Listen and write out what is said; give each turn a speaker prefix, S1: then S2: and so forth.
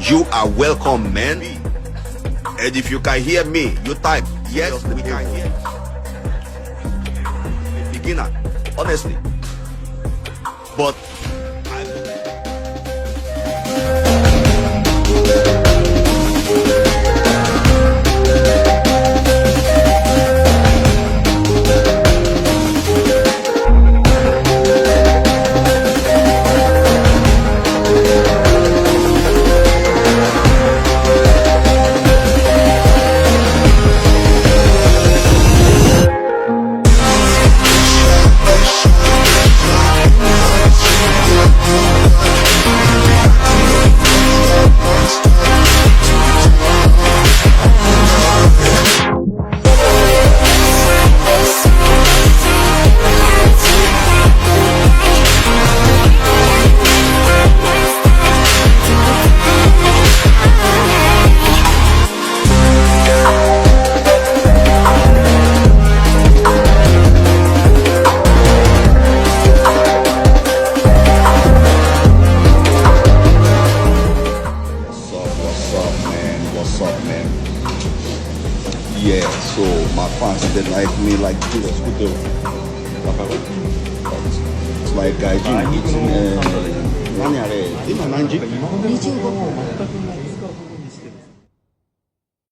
S1: You are welcome, man. And if you can hear me, you type yes, we can hear. Beginner, honestly. But yeah, so my fans, they like me like this. It's like I eating 何あれ今何時？
S2: 25分。